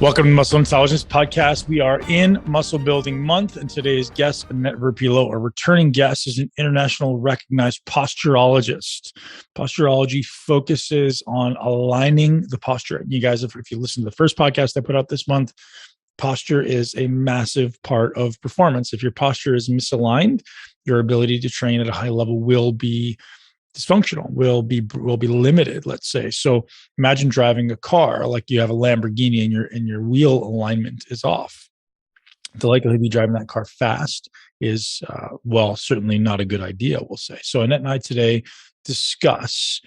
Welcome to Muscle Intelligence Podcast. We are in Muscle Building Month, and today's guest, Annette Verpillot, our returning guest, is an international recognized posturologist. Posturology focuses on aligning the posture. You guys, if you listen to the first podcast I put out this month, posture is a massive part of performance. If your posture is misaligned, your ability to train at a high level will be dysfunctional, will be limited, let's say. So imagine driving a car like you have a Lamborghini and your wheel alignment is off. The likelihood of you driving that car fast is, certainly not a good idea, we'll say. So Annette and I today discuss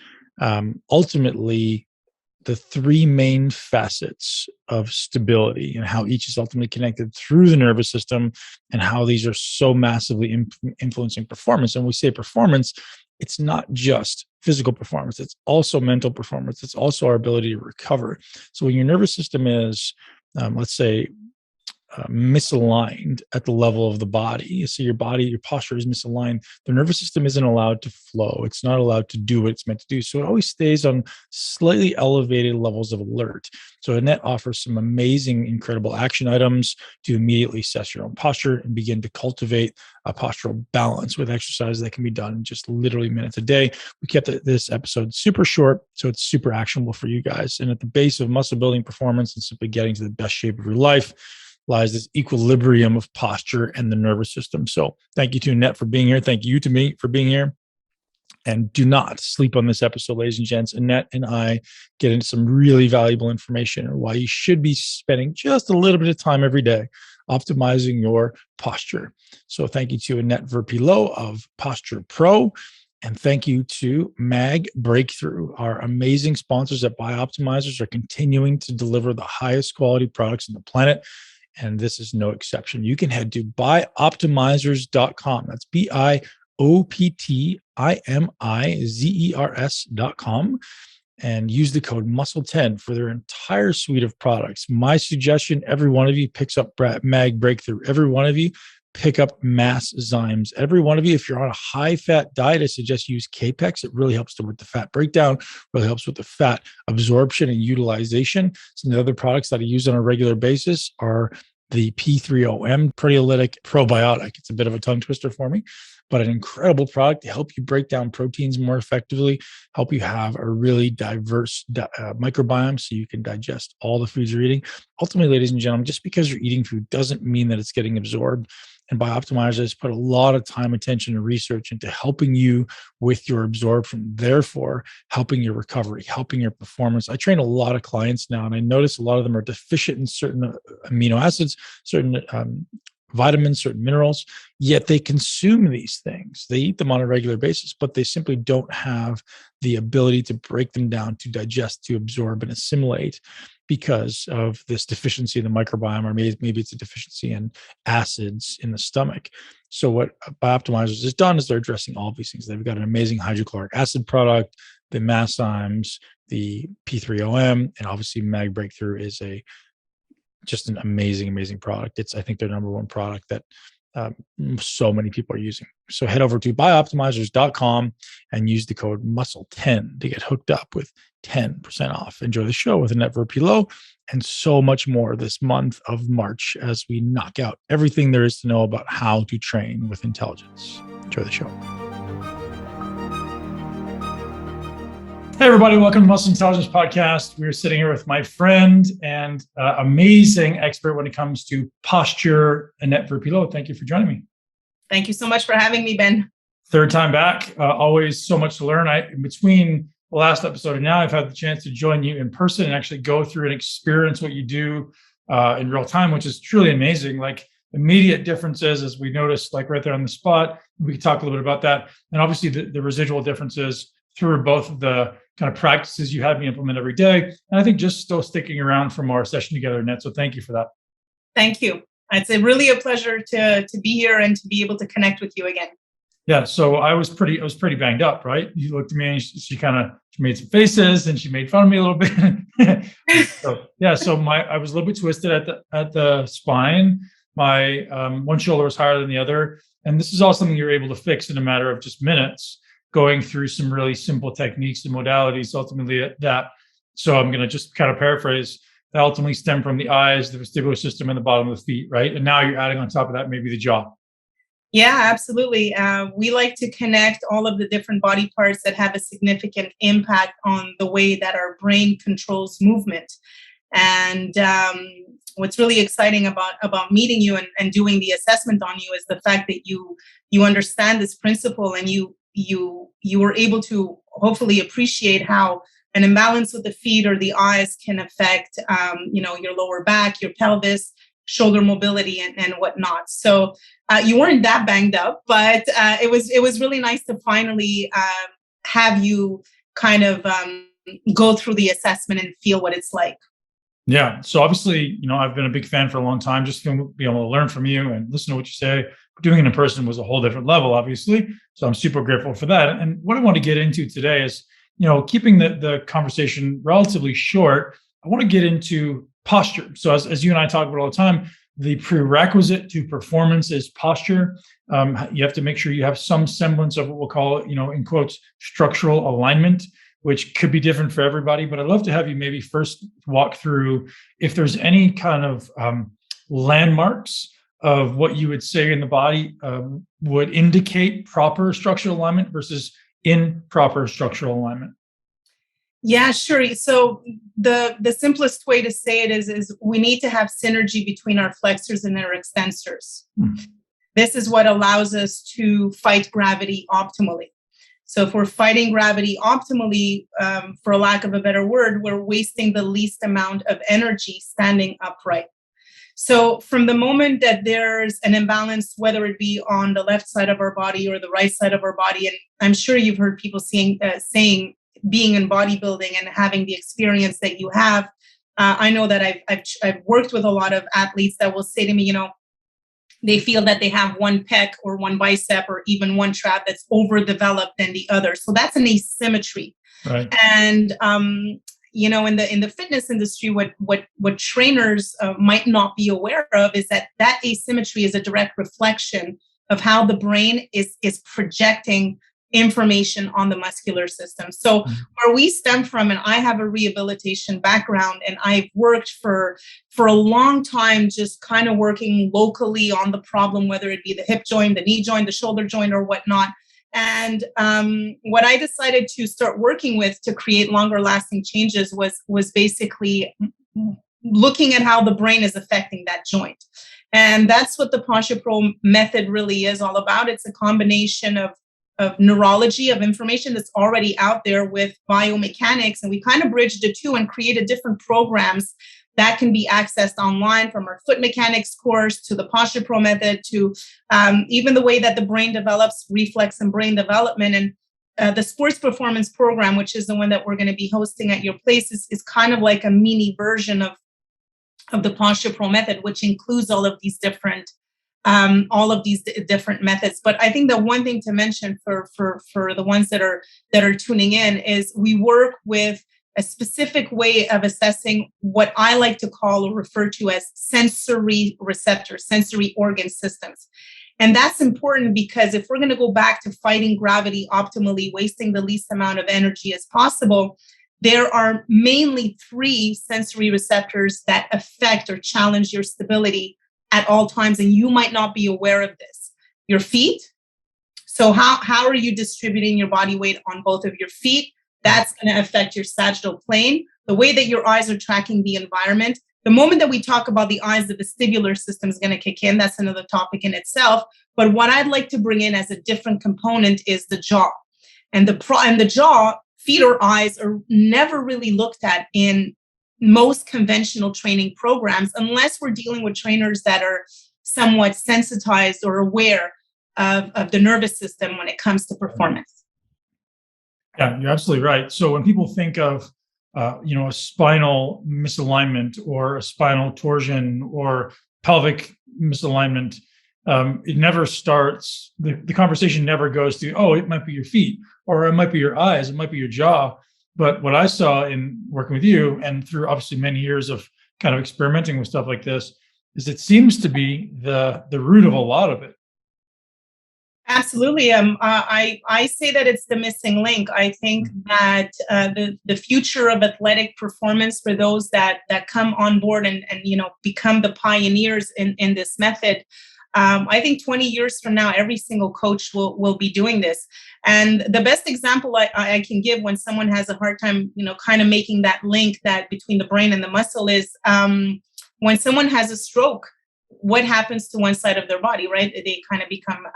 ultimately the three main facets of stability and how each is ultimately connected through the nervous system and how these are so massively influencing performance. And when we say performance, it's not just physical performance. It's also mental performance. It's also our ability to recover. So when your nervous system is, let's say, misaligned at the level of the body, so your posture is misaligned, the nervous system isn't allowed to flow. It's not allowed to do what it's meant to do. So it always stays on slightly elevated levels of alert. So Annette offers some amazing, incredible action items to immediately assess your own posture and begin to cultivate a postural balance with exercises that can be done in just literally minutes a day. We kept this episode super short, so it's super actionable for you guys. And at the base of muscle building performance and simply getting to the best shape of your life lies this equilibrium of posture and the nervous system. So thank you to Annette for being here. Thank you to me for being here. And do not sleep on this episode, ladies and gents. Annette and I get into some really valuable information on why you should be spending just a little bit of time every day optimizing your posture. So thank you to Annette Verpillot of Posturepro. And thank you to Mag Breakthrough. Our amazing sponsors at BiOptimizers are continuing to deliver the highest quality products on the planet. And this is no exception. You can head to BiOptimizers.com. That's BiOptimizers.com and use the code MUSCLE10 for their entire suite of products. My suggestion, every one of you picks up Mag Breakthrough. Every one of you pick up Mass Zymes. Every one of you, if you're on a high-fat diet, I suggest use Capex. It really helps with the fat breakdown, really helps with the fat absorption and utilization. Some of the other products that I use on a regular basis are the P3OM proteolytic probiotic. It's a bit of a tongue twister for me, but an incredible product to help you break down proteins more effectively, help you have a really diverse microbiome so you can digest all the foods you're eating. Ultimately, ladies and gentlemen, just because you're eating food doesn't mean that it's getting absorbed. And BiOptimizers put a lot of time, attention, and research into helping you with your absorption, therefore helping your recovery, helping your performance. I train a lot of clients now, and I notice a lot of them are deficient in certain amino acids, certain vitamins, certain minerals, yet they consume these things. They eat them on a regular basis, but they simply don't have the ability to break them down, to digest, to absorb, and assimilate because of this deficiency in the microbiome, or maybe it's a deficiency in acids in the stomach. So what BiOptimizers has done is they're addressing all of these things. They've got an amazing hydrochloric acid product, the Mass Zymes, the P3OM, and obviously Mag Breakthrough is just an amazing product. It's, I think, their number one product that so many people are using. So head over to BiOptimizers.com and use the code MUSCLE10 to get hooked up with 10% off. Enjoy the show with Annette Verpillot and so much more this month of March as we knock out everything there is to know about how to train with intelligence. Enjoy the show. Hey, everybody. Welcome to Muscle Intelligence Podcast. We're sitting here with my friend and amazing expert when it comes to posture, Annette Verpillot. Thank you for joining me. Thank you so much for having me, Ben. Third time back. Always so much to learn. In between the last episode and now, I've had the chance to join you in person and actually go through and experience what you do in real time, which is truly amazing. Like immediate differences, as we noticed, like right there on the spot. We can talk a little bit about that. And obviously the residual differences through both of the kind of practices you have me implement every day. And I think just still sticking around from our session together, Annette. So thank you for that. Thank you. It's really a pleasure to be here and to be able to connect with you again. Yeah. So I was pretty banged up, right? You looked at me and she made some faces and she made fun of me a little bit. So I was a little bit twisted at the spine. My one shoulder was higher than the other. And this is all something you're able to fix in a matter of just minutes, going through some really simple techniques and modalities ultimately at that. So I'm going to just kind of paraphrase. that ultimately stem from the eyes, the vestibular system, and the bottom of the feet, right? And now you're adding on top of that maybe the jaw. Yeah, absolutely. We like to connect all of the different body parts that have a significant impact on the way that our brain controls movement. And what's really exciting about meeting you and doing the assessment on you is the fact that you understand this principle, and you were able to hopefully appreciate how an imbalance with the feet or the eyes can affect your lower back, your pelvis, shoulder mobility, and whatnot. So you weren't that banged up, but it was really nice to finally have you kind of go through the assessment and feel what it's like. Yeah. So obviously, I've been a big fan for a long time, just to be able to learn from you and listen to what you say. Doing it in person was a whole different level, obviously. So I'm super grateful for that. And what I want to get into today is, keeping the conversation relatively short, I want to get into posture. So as you and I talk about all the time, the prerequisite to performance is posture. You have to make sure you have some semblance of what we'll call, in quotes, structural alignment, which could be different for everybody. But I'd love to have you maybe first walk through if there's any kind of landmarks of what you would say in the body would indicate proper structural alignment versus improper structural alignment. Yeah, sure. So the simplest way to say it is we need to have synergy between our flexors and our extensors. This is what allows us to fight gravity optimally. So if we're fighting gravity optimally, for lack of a better word, we're wasting the least amount of energy standing upright. So from the moment that there's an imbalance, whether it be on the left side of our body or the right side of our body, and I'm sure you've heard people saying being in bodybuilding and having the experience that you have, I know that I've worked with a lot of athletes that will say to me, they feel that they have one pec or one bicep or even one trap that's overdeveloped than the other. So that's an asymmetry. Right. And in the fitness industry, what trainers might not be aware of is that asymmetry is a direct reflection of how the brain is projecting information on the muscular system. So where we stem from, and I have a rehabilitation background, and I've worked for a long time just kind of working locally on the problem, whether it be the hip joint, the knee joint, the shoulder joint, or whatnot. And what I decided to start working with to create longer lasting changes was basically looking at how the brain is affecting that joint. And that's what the Posturepro method really is all about. It's a combination of neurology, of information that's already out there with biomechanics. And we kind of bridged the two and created different programs that can be accessed online, from our foot mechanics course to the Posturepro method to even the way that the brain develops reflex and brain development. And the sports performance program, which is the one that we're going to be hosting at your place, is kind of like a mini version of the Posturepro method, which includes all of these different methods. But I think the one thing to mention for the ones that are tuning in is we work with a specific way of assessing what I like to call or refer to as sensory receptors, sensory organ systems. And that's important because if we're going to go back to fighting gravity optimally, wasting the least amount of energy as possible, there are mainly 3 sensory receptors that affect or challenge your stability at all times, and you might not be aware of this. Your feet. So how are you distributing your body weight on both of your feet? That's going to affect your sagittal plane. The way that your eyes are tracking the environment. The moment that we talk about the eyes, the vestibular system is going to kick in. That's another topic in itself. But what I'd like to bring in as a different component is the jaw. And the jaw, feet or eyes, are never really looked at in most conventional training programs, unless we're dealing with trainers that are somewhat sensitized or aware of the nervous system when it comes to performance. Yeah, you're absolutely right. So when people think of, a spinal misalignment or a spinal torsion or pelvic misalignment, it never starts, the conversation never goes to, oh, it might be your feet, or it might be your eyes, it might be your jaw. But what I saw in working with you and through obviously many years of kind of experimenting with stuff like this is it seems to be the root of a lot of it. Absolutely. I say that it's the missing link. I think that the future of athletic performance for those that come on board and become the pioneers in this method. I think 20 years from now, every single coach will be doing this. And the best example I can give when someone has a hard time, kind of making that link that between the brain and the muscle is when someone has a stroke. What happens to one side of their body, right? They kind of become,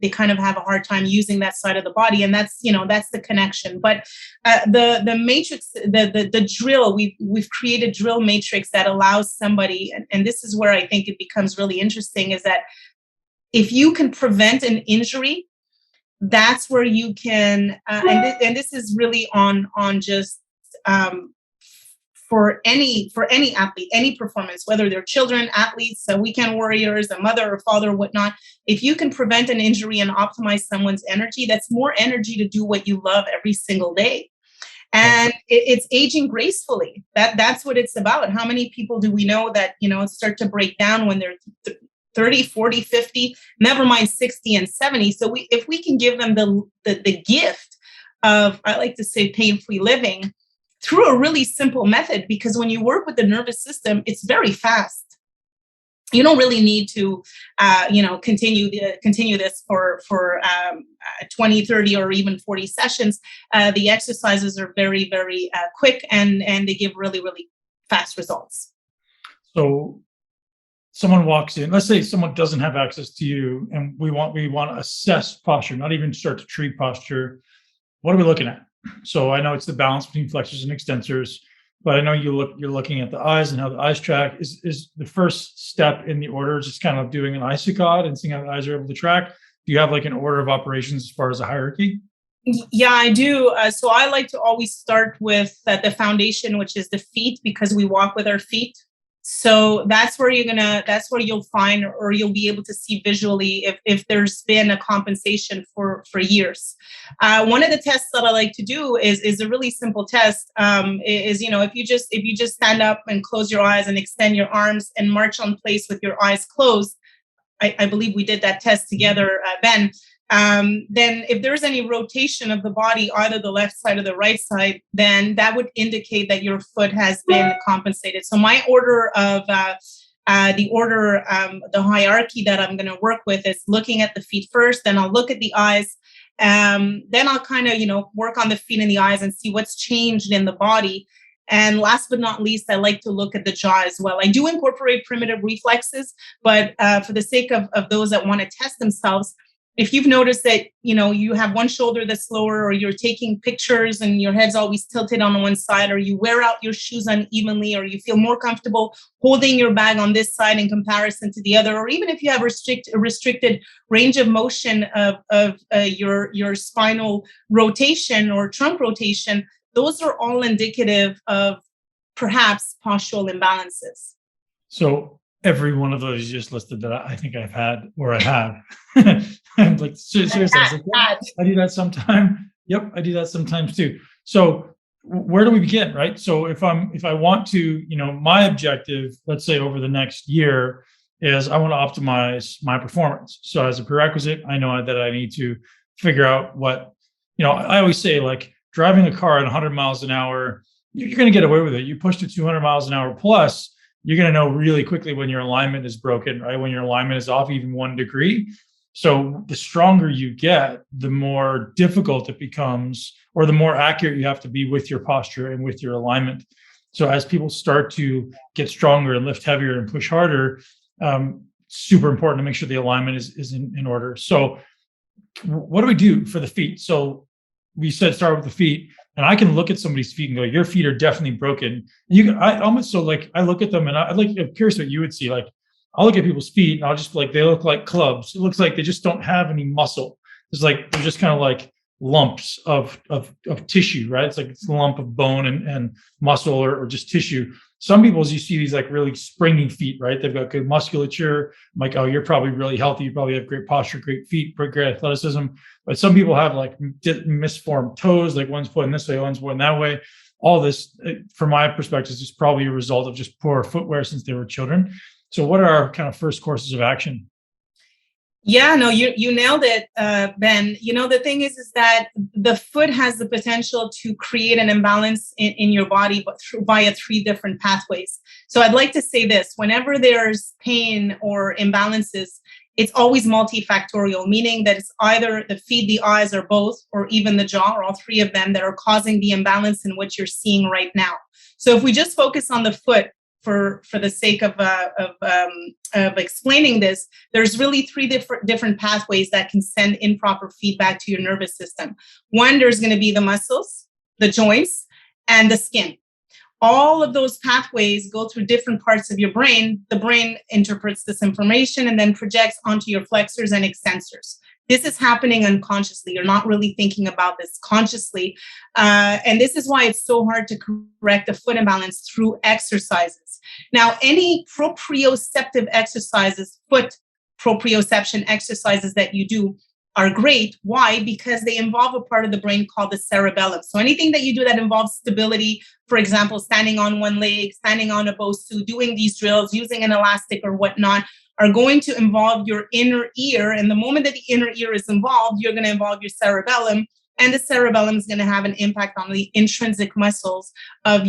they kind of have a hard time using that side of the body, and that's the connection. But the matrix, the drill, we've created drill matrix that allows somebody, and this is where I think it becomes really interesting, is that if you can prevent an injury, that's where you can, and this is really on just. For any athlete, any performance, whether they're children, athletes, weekend warriors, a mother or father, whatnot, if you can prevent an injury and optimize someone's energy, that's more energy to do what you love every single day. And it's aging gracefully. That's what it's about. How many people do we know that, start to break down when they're 30, 40, 50, never mind 60 and 70. So if we can give them the gift of, I like to say, pain-free living, through a really simple method, because when you work with the nervous system, it's very fast. You don't really need to, continue this for 20, 30, or even 40 sessions. The exercises are very, very quick, and they give really, really fast results. So someone walks in, let's say someone doesn't have access to you, and we want to assess posture, not even start to treat posture. What are we looking at? So I know it's the balance between flexors and extensors, but I know you're looking at the eyes and how the eyes track. Is the first step in the order just kind of doing an isocod and seeing how the eyes are able to track? Do you have like an order of operations as far as a hierarchy? Yeah, I do. So I like to always start with the foundation, which is the feet, because we walk with our feet. So that's where you'll find, or you'll be able to see visually if there's been a compensation for years. One of the tests that I like to do is a really simple test. If you just stand up and close your eyes and extend your arms and march on place with your eyes closed. I believe we did that test together, Ben. Then if there's any rotation of the body, either the left side or the right side, then that would indicate that your foot has been compensated. So my order of the hierarchy that I'm going to work with is looking at the feet first, then I'll look at the eyes, then I'll kind of, work on the feet and the eyes and see what's changed in the body. And last but not least, I like to look at the jaw as well. I do incorporate primitive reflexes, but for the sake of those that want to test themselves, if you've noticed that, you have one shoulder that's lower, or you're taking pictures and your head's always tilted on one side, or you wear out your shoes unevenly, or you feel more comfortable holding your bag on this side in comparison to the other, or even if you have a restricted range of motion of your spinal rotation or trunk rotation, those are all indicative of perhaps postural imbalances. So every one of those you just listed that I think I've had, or I have. I'm like, seriously, I do that sometimes. Yep, I do that sometimes too. So where do we begin, right? So if I want to, my objective, let's say over the next year, is I want to optimize my performance. So as a prerequisite, I know that I need to figure out what, I always say, like, driving a car at 100 miles an hour, you're going to get away with it. You push to 200 miles an hour plus, you're going to know really quickly when your alignment is broken, right? When your alignment is off even 1 degree. So the stronger you get, the more difficult it becomes, or the more accurate you have to be with your posture and with your alignment. So as people start to get stronger and lift heavier and push harder, super important to make sure the alignment is in order. So what do we do for the feet? So we said start with the feet, and I can look at somebody's feet and go, your feet are definitely broken. And I look at them and I'm curious what you would see. Like, I'll look at people's feet and I'll just they look like clubs. It looks like they just don't have any muscle. They're just kind of like lumps of tissue, right? It's a lump of bone and muscle or just tissue. Some people's, you see these like really springy feet, right? They've got good musculature. I'm like, oh, you're probably really healthy. You probably have great posture, great feet, great athleticism. But some people have like misformed toes, like one's pointing this way, one's pointing that way. All this, from my perspective, is just probably a result of just poor footwear since they were children. So what are our kind of first courses of action? Yeah, no, you nailed it, Ben. The thing is that the foot has the potential to create an imbalance in your body, but via three different pathways. So I'd like to say this: whenever there's pain or imbalances, it's always multifactorial, meaning that it's either the feet, the eyes, or both, or even the jaw, or all three of them that are causing the imbalance in what you're seeing right now. So if we just focus on the foot, for the sake of explaining this, there's really three different pathways that can send improper feedback to your nervous system. One, there's going to be the muscles, the joints, and the skin. All of those pathways go through different parts of your brain. The brain interprets this information and then projects onto your flexors and extensors. This is happening unconsciously. You're not really thinking about this consciously. And this is why it's so hard to correct a foot imbalance through exercises. Now, any proprioceptive exercises, foot proprioception exercises that you do are great. Why? Because they involve a part of the brain called the cerebellum. So anything that you do that involves stability, for example, standing on one leg, standing on a Bosu, doing these drills, using an elastic or whatnot, are going to involve your inner ear. And the moment that the inner ear is involved, you're going to involve your cerebellum. And the cerebellum is going to have an impact on the intrinsic muscles of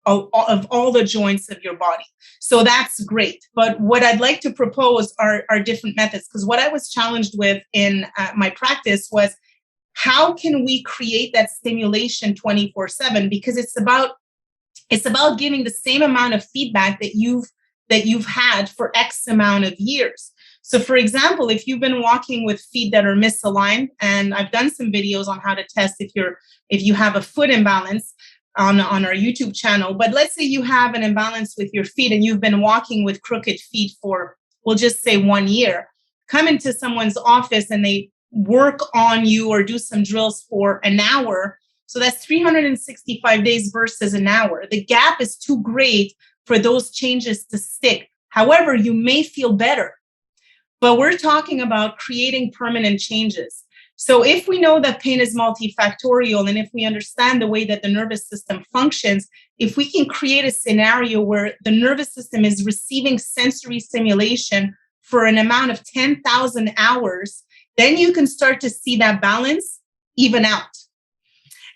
all the joints of your body. So that's great. But what I'd like to propose are different methods, because what I was challenged with in my practice was, how can we create that stimulation 24/7? Because it's about giving the same amount of feedback that you've had for X amount of years. So for example, if you've been walking with feet that are misaligned, and I've done some videos on how to test if you have a foot imbalance on our YouTube channel, but let's say you have an imbalance with your feet and you've been walking with crooked feet for, we'll just say 1 year, come into someone's office and they work on you or do some drills for an hour. So that's 365 days versus an hour. The gap is too great for those changes to stick. However, you may feel better. But we're talking about creating permanent changes. So if we know that pain is multifactorial, and if we understand the way that the nervous system functions, if we can create a scenario where the nervous system is receiving sensory stimulation for an amount of 10,000 hours, then you can start to see that balance even out.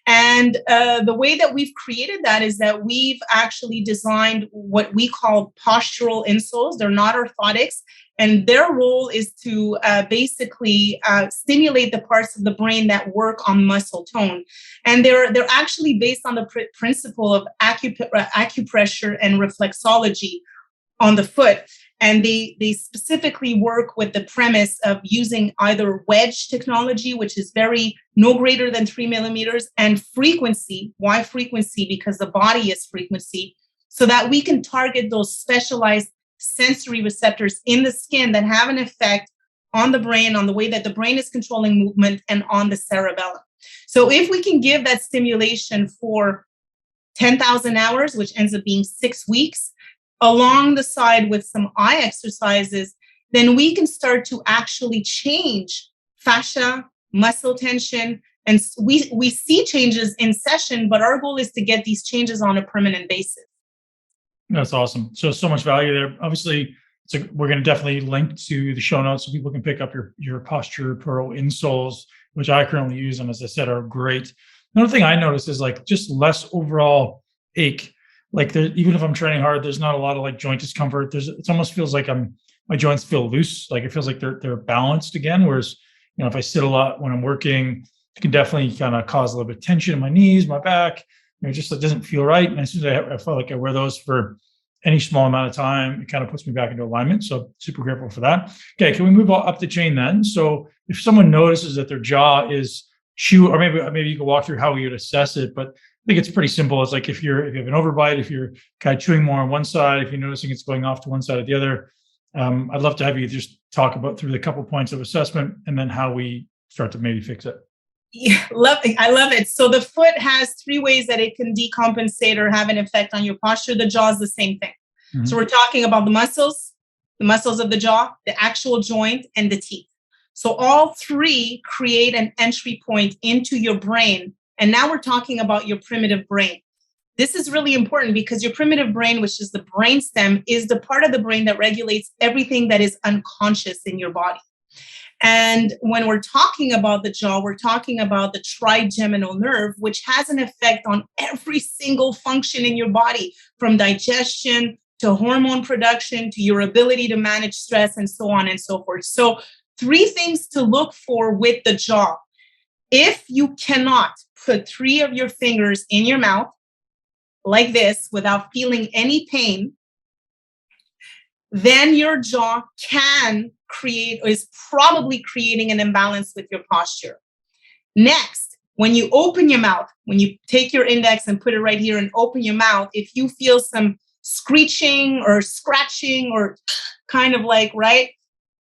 And the way that we've created that is that we've actually designed what we call postural insoles. They're not orthotics. And their role is to basically stimulate the parts of the brain that work on muscle tone. And they're actually based on the principle of acupressure and reflexology on the foot. And they specifically work with the premise of using either wedge technology, which is no greater than 3 millimeters, and frequency. Why frequency? Because the body is frequency, so that we can target those specialized sensory receptors in the skin that have an effect on the brain, on the way that the brain is controlling movement, and on the cerebellum. So if we can give that stimulation for 10,000 hours, which ends up being 6 weeks, along the side with some eye exercises, then we can start to actually change fascia, muscle tension, and we see changes in session, but our goal is to get these changes on a permanent basis. That's awesome. So much value there. Obviously, we're going to definitely link to the show notes so people can pick up your Posturepro insoles, which I currently use, and as I said, are great. Another thing I noticed is just less overall ache. Even if I'm training hard, there's not a lot of joint discomfort. It almost feels like my joints feel loose. It feels like they're balanced again. Whereas, if I sit a lot when I'm working, it can definitely kind of cause a little bit of tension in my knees, my back. It doesn't feel right. And as soon as I feel like I wear those for any small amount of time, it kind of puts me back into alignment. So super grateful for that. Okay, can we move up the chain then? So if someone notices that their jaw is or maybe you can walk through how we would assess it, but I think it's pretty simple. It's if you have an overbite, if you're kind of chewing more on one side, if you're noticing it's going off to one side or the other. I'd love to have you just talk through the couple points of assessment and then how we start to maybe fix it. Yeah, I love it. So the foot has 3 ways that it can decompensate or have an effect on your posture. The jaw is the same thing. Mm-hmm. So we're talking about the muscles of the jaw, the actual joint, and the teeth. So all 3 create an entry point into your brain. And now we're talking about your primitive brain. This is really important because your primitive brain, which is the brainstem, is the part of the brain that regulates everything that is unconscious in your body. And when we're talking about the jaw, we're talking about the trigeminal nerve, which has an effect on every single function in your body, from digestion to hormone production to your ability to manage stress and so on and so forth. So 3 things to look for with the jaw. If you cannot put 3 of your fingers in your mouth like this without feeling any pain, then your jaw is probably creating an imbalance with your posture. Next, when you open your mouth, when you take your index and put it right here and open your mouth, if you feel some screeching or scratching or kind of like, right,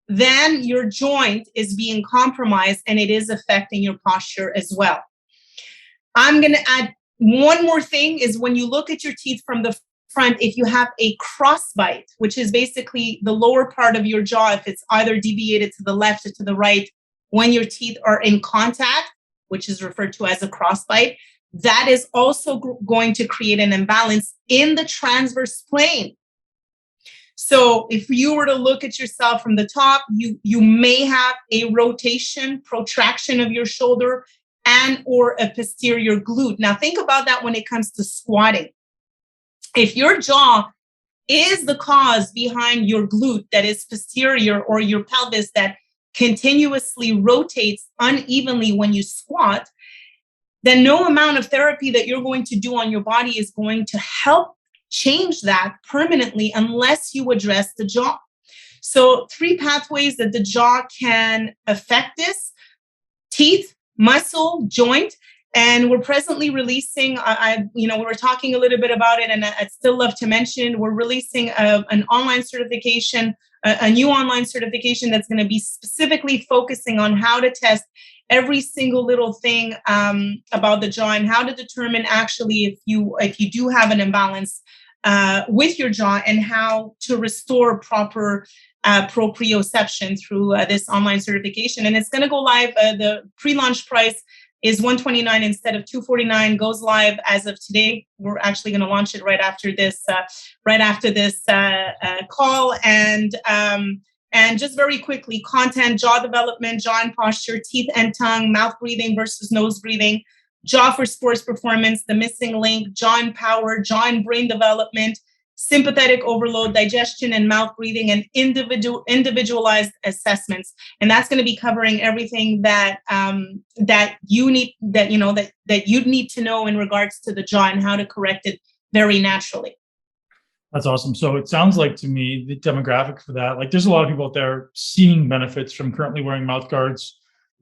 then your joint is being compromised and it is affecting your posture as well. I'm going to add one more thing is when you look at your teeth from the front, if you have a crossbite, which is basically the lower part of your jaw, if it's either deviated to the left or to the right, when your teeth are in contact, which is referred to as a crossbite, that is also going to create an imbalance in the transverse plane. So if you were to look at yourself from the top, you may have a rotation, protraction of your shoulder and or a posterior glute. Now think about that when it comes to squatting. If your jaw is the cause behind your glute that is posterior or your pelvis that continuously rotates unevenly when you squat, then no amount of therapy that you're going to do on your body is going to help change that permanently unless you address the jaw. So 3 pathways that the jaw can affect this: teeth, muscle, joint. And we're presently releasing, we were talking a little bit about it, and I'd still love to mention, we're releasing an online certification, a new online certification that's going to be specifically focusing on how to test every single little thing about the jaw and how to determine actually if you do have an imbalance with your jaw and how to restore proper proprioception through this online certification. And it's going to go live. The pre-launch price is $129 instead of $249. Goes live as of today. We're actually going to launch it right after this call. And just very quickly, content: jaw development, jaw and posture, teeth and tongue, mouth breathing versus nose breathing, jaw for sports performance, the missing link, jaw and power, jaw and brain development, sympathetic overload, digestion and mouth breathing, and individualized assessments. And that's going to be covering everything that you need you'd need to know in regards to the jaw and how to correct it very naturally. That's awesome. So it sounds like to me, the demographic for that, like there's a lot of people out there seeing benefits from currently wearing mouth guards.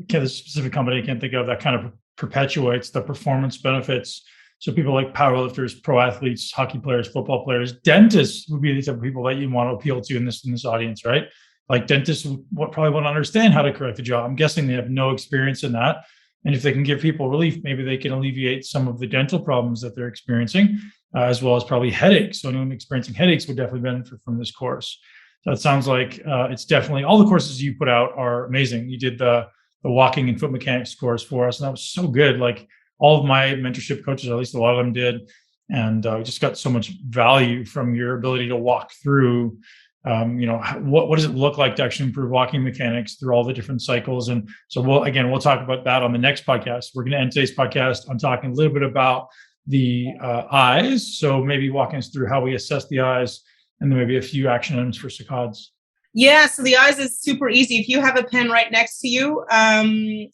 The specific company I can't think of that kind of perpetuates the performance benefits. So people like powerlifters, pro athletes, hockey players, football players, dentists would be the type of people that you want to appeal to in this audience, right? Like dentists probably won't understand how to correct the jaw. I'm guessing they have no experience in that. And if they can give people relief, maybe they can alleviate some of the dental problems that they're experiencing, as well as probably headaches. So anyone experiencing headaches would definitely benefit from this course. So it sounds like it's definitely, all the courses you put out are amazing. You did the walking and foot mechanics course for us, and that was so good. Like all of my mentorship coaches, at least a lot of them did. And we just got so much value from your ability to walk through, what does it look like to actually improve walking mechanics through all the different cycles. And so we'll talk about that on the next podcast. We're going to end today's podcast on talking a little bit about the eyes. So maybe walking us through how we assess the eyes, and then maybe a few action items for saccades. Yeah, so the eyes is super easy. If you have a pen right next to you, I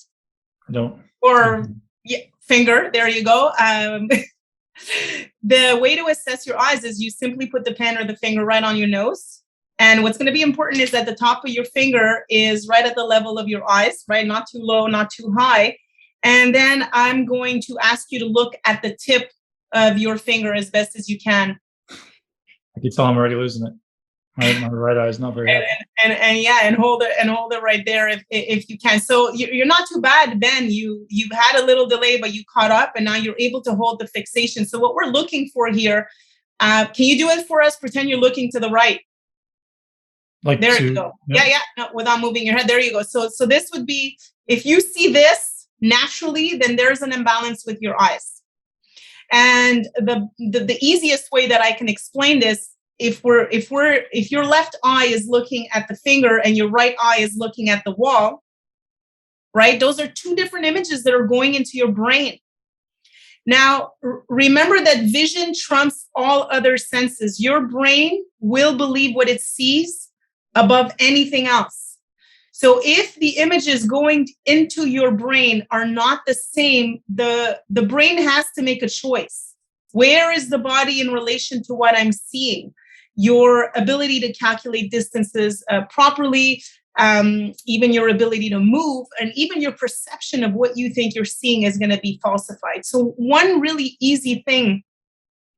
don't. Or finger, there you go. The way to assess your eyes is you simply put the pen or the finger right on your nose. And what's going to be important is that the top of your finger is right at the level of your eyes, right? Not too low, not too high. And then I'm going to ask you to look at the tip of your finger as best as you can. I can tell I'm already losing it. My right eye is not very happy. And hold it right there if you can. So you're not too bad, Ben. You've had a little delay, but you caught up, and now you're able to hold the fixation. So what we're looking for here, can you do it for us? Pretend you're looking to the right. You go. Yeah. No, without moving your head. There you go. So this would be, if you see this naturally, then there's an imbalance with your eyes. And the easiest way that I can explain this, if your left eye is looking at the finger and your right eye is looking at the wall, right? Those are two different images that are going into your brain. Now, remember that vision trumps all other senses. Your brain will believe what it sees above anything else. So if the images going into your brain are not the same, the brain has to make a choice. Where is the body in relation to what I'm seeing? Your ability to calculate distances properly, even your ability to move, and even your perception of what you think you're seeing is going to be falsified. So one really easy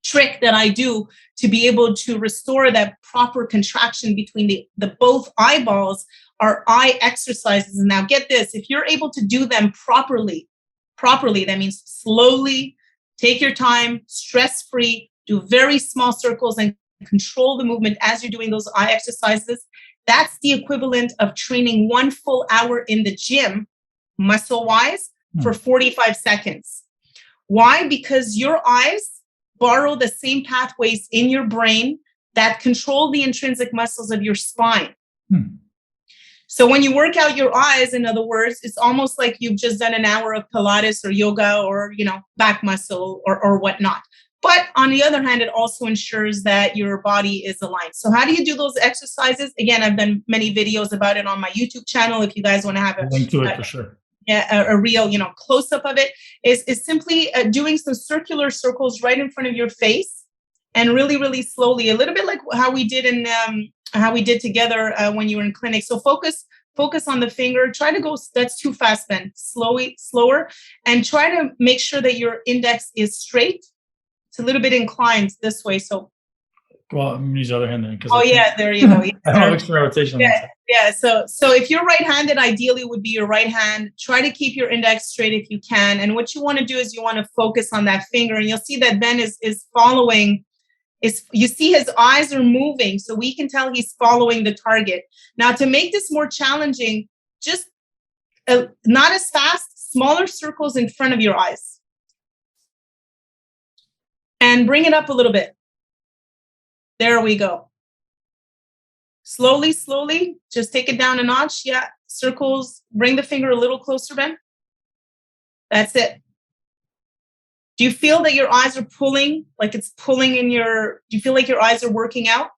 trick that I do to be able to restore that proper contraction between the both eyeballs are eye exercises. And now get this, if you're able to do them properly, that means slowly, take your time, stress-free, do very small circles and control the movement as you're doing those eye exercises. That's the equivalent of training 1 full hour in the gym, muscle-wise, for 45 seconds. Why? Because your eyes borrow the same pathways in your brain that control the intrinsic muscles of your spine. So when you work out your eyes, in other words, it's almost like you've just done an hour of Pilates or yoga or, back muscle or whatnot. But on the other hand, it also ensures that your body is aligned. So how do you do those exercises? Again, I've done many videos about it on my YouTube channel. If you guys want to have a link to it for sure. A real, close-up of it, is simply doing some circular circles right in front of your face, and really, really slowly, a little bit like how we did together when you were in clinic. So focus on the finger. Try to go. That's too fast. Then slower, and try to make sure that your index is straight. It's a little bit inclined this way. So. Well, I'm gonna use the other hand then. Oh yeah, there you go. I don't extra rotation. Yeah. So if you're right-handed, ideally would be your right hand. Try to keep your index straight if you can. And what you want to do is you want to focus on that finger, and you'll see that Ben is following. You see his eyes are moving, so we can tell he's following the target. Now, to make this more challenging, just not as fast, smaller circles in front of your eyes, and bring it up a little bit. There we go. Slowly, just take it down a notch. Yeah, circles. Bring the finger a little closer, Ben. That's it. Do you feel that your eyes are pulling, like it's pulling in do you feel like your eyes are working out?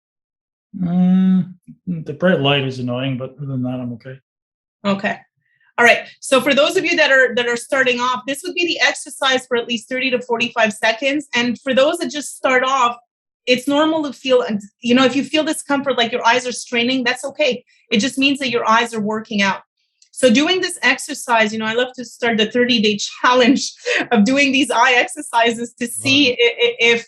The bright light is annoying, but other than that, I'm okay. Okay. All right. So for those of you that are starting off, this would be the exercise for at least 30 to 45 seconds. And for those that just start off, it's normal to feel, if you feel discomfort, like your eyes are straining, that's okay. It just means that your eyes are working out. So doing this exercise, I love to start the 30-day challenge of doing these eye exercises to see if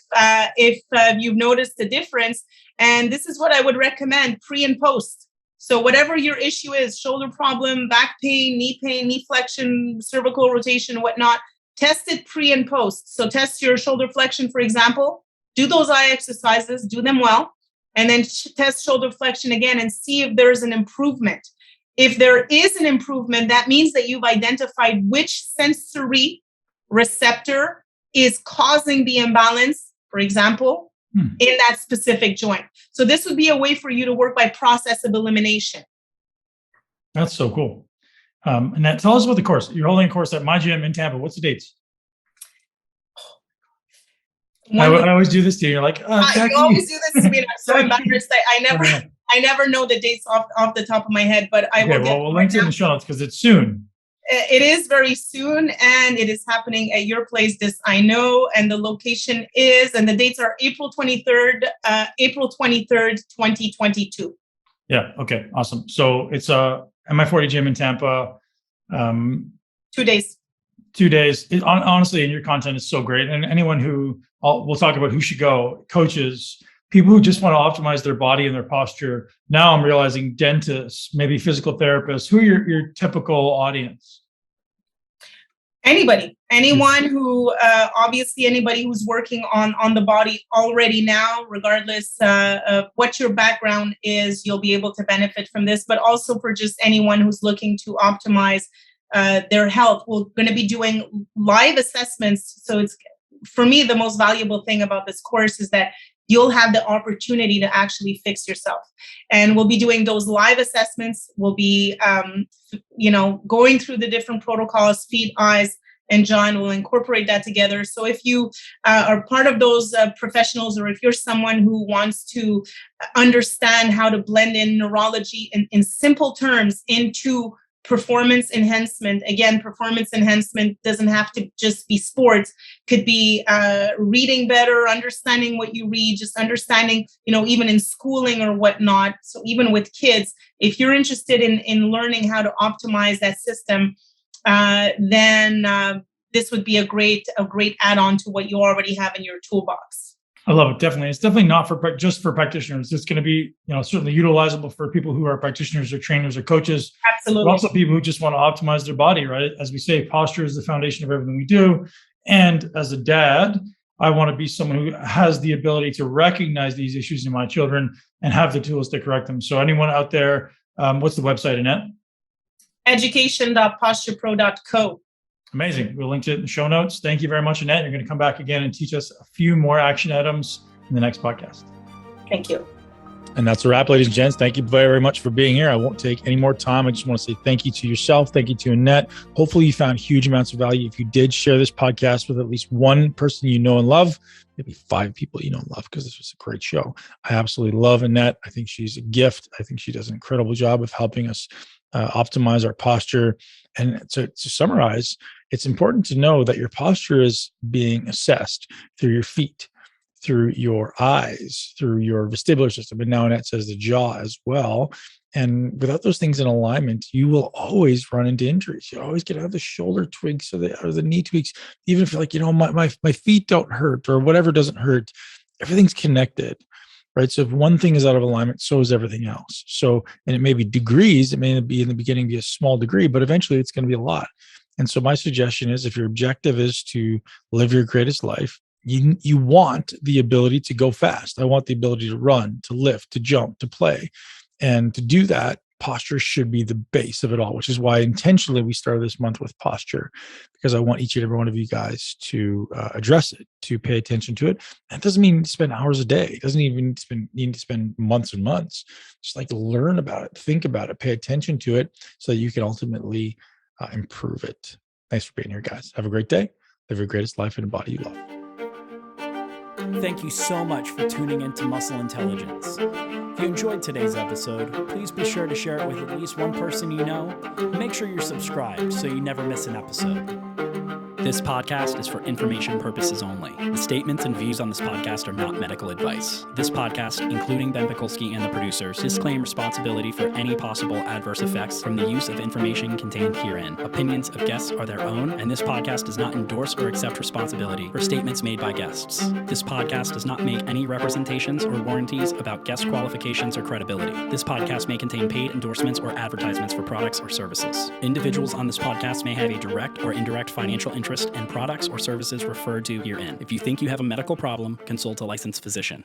you've noticed the difference. And this is what I would recommend pre and post. So whatever your issue is, shoulder problem, back pain, knee flexion, cervical rotation, whatnot, test it pre and post. So test your shoulder flexion, for example. Do those eye exercises, do them well, and then test shoulder flexion again and see if there's an improvement. If there is an improvement, that means that you've identified which sensory receptor is causing the imbalance, for example, in that specific joint. So this would be a way for you to work by process of elimination. That's so cool. Annette, tell us about the course. You're holding a course at my gym in Tampa. What's the dates? I always do this to you. You're like, you always do this to me. And I'm so embarrassed. I never know the dates off the top of my head, but I will. We'll link to it in the show notes because it's soon. It is very soon, and it is happening at your place. This I know, and the location is, and the dates are April 23rd, 2022. Yeah. Okay. Awesome. So it's MI40 gym in Tampa. 2 days. 2 days. Honestly, and your content is so great. And anyone we'll talk about who should go, coaches, people who just want to optimize their body and their posture. Now I'm realizing dentists, maybe physical therapists. Who are your typical audience? Anyone who, obviously anybody who's working on the body already now, regardless of what your background is, you'll be able to benefit from this, but also for just anyone who's looking to optimize their health. We're going to be doing live assessments. So it's, for me, the most valuable thing about this course is that you'll have the opportunity to actually fix yourself. And we'll be doing those live assessments. We'll be, going through the different protocols, feet, eyes, and John will incorporate that together. So if you are part of those professionals, or if you're someone who wants to understand how to blend in neurology in simple terms into performance enhancement. Again, performance enhancement doesn't have to just be sports. Could be reading better, understanding what you read, just understanding, even in schooling or whatnot. So even with kids, if you're interested in learning how to optimize that system, then this would be a great add-on to what you already have in your toolbox. I love it. Definitely. It's definitely not just for practitioners. It's going to be, certainly utilizable for people who are practitioners or trainers or coaches. Absolutely. But also people who just want to optimize their body, right? As we say, posture is the foundation of everything we do. And as a dad, I want to be someone who has the ability to recognize these issues in my children and have the tools to correct them. So anyone out there, what's the website, Annette? education.posturepro.co. Amazing. We'll link to it in the show notes. Thank you very much, Annette. You're going to come back again and teach us a few more action items in the next podcast. Thank you. And that's a wrap, ladies and gents. Thank you very much for being here. I won't take any more time. I just want to say thank you to yourself. Thank you to Annette. Hopefully you found huge amounts of value. If you did, share this podcast with at least one person you know and love, maybe 5 people you know and love, because this was a great show. I absolutely love Annette. I think she's a gift. I think she does an incredible job of helping us optimize our posture. And to summarize, it's important to know that your posture is being assessed through your feet, through your eyes, through your vestibular system. And now Annette says the jaw as well. And without those things in alignment, you will always run into injuries. You always get out of the shoulder tweaks or the knee tweaks. Even if you're like, my feet don't hurt or whatever doesn't hurt, everything's connected. Right. So if one thing is out of alignment, so is everything else. So, and it may be degrees, it may be in the beginning be a small degree, but eventually it's going to be a lot. And so my suggestion is, if your objective is to live your greatest life, you want the ability to go fast. I want the ability to run, to lift, to jump, to play. And to do that, posture should be the base of it all, which is why intentionally we started this month with posture, because I want each and every one of you guys to address it, to pay attention to it. And it doesn't mean to spend hours a day. It doesn't even need to spend months and months. Just like learn about it, think about it, pay attention to it so that you can ultimately improve it. Thanks for being here, guys. Have a great day. Live your greatest life in a body you love. Thank you so much for tuning into Muscle Intelligence. If you enjoyed today's episode, please be sure to share it with at least one person you know. Make sure you're subscribed so you never miss an episode. This podcast is for information purposes only. The statements and views on this podcast are not medical advice. This podcast, including Ben Pakulski and the producers, disclaim responsibility for any possible adverse effects from the use of information contained herein. Opinions of guests are their own, and this podcast does not endorse or accept responsibility for statements made by guests. This podcast does not make any representations or warranties about guest qualifications or credibility. This podcast may contain paid endorsements or advertisements for products or services. Individuals on this podcast may have a direct or indirect financial interest in products or services referred to herein. If you think you have a medical problem, consult a licensed physician.